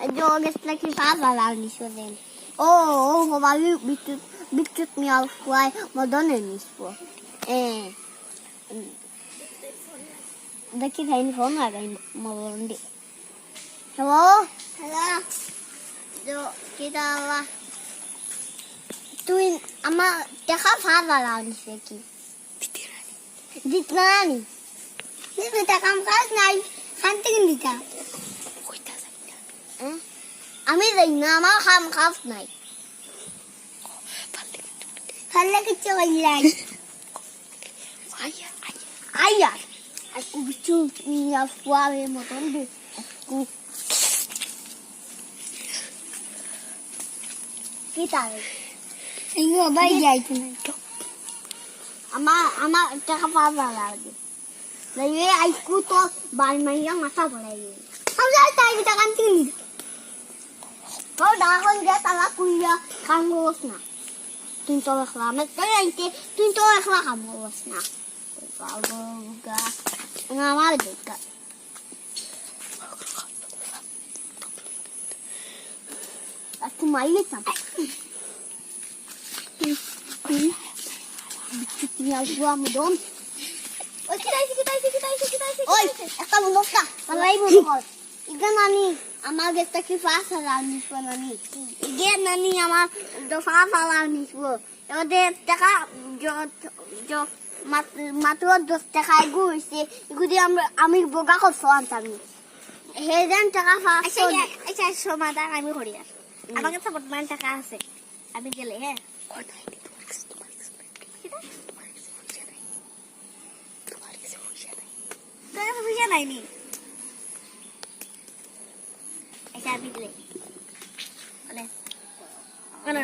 Jag släcker farfar så den. Oh, vad bittert med allt kvar Madonna nyss på. Daqui tá indo fora, uma londe. Hello? Hello? Kita lá. Tu ama teka farfar lá nisso aqui. Ditlani. Nisso tá com faz nai. Hunting dita. আমি যাই না আমার খাম খাস নাই খালে কিছু হইলাই আয়া aku bicu ni suave motor de aku kita ini apa ya itu ama cakap apa lagi lagi aku tuh banyak yang masa boleh kamu saya kita kantin kau dah kan dia salah kuya kamu losna tunjuk reklamat kan itu tunjuk reklam kamu losna kalau enggak ngamal juga aku main sampai bikinnya gua mudom kita oi kamu losna kalau ibu mau ikan nani আমার গেটটা কি ফাঁস হালানিস নানি ইগে নানি আমার দফা ফালানিস ওদের টাকা মাত্র 10 টাকা গুইছে এগুলি আমি বোগা করছো আমি হেজান টাকা ফাঁস আচ্ছা সমাধান আমি করি আর আমার কাছে বর্তমান টাকা আছে আমি গেলে হ্যাঁ তোমার বুঝা নাইনি Sabi dili. Ano?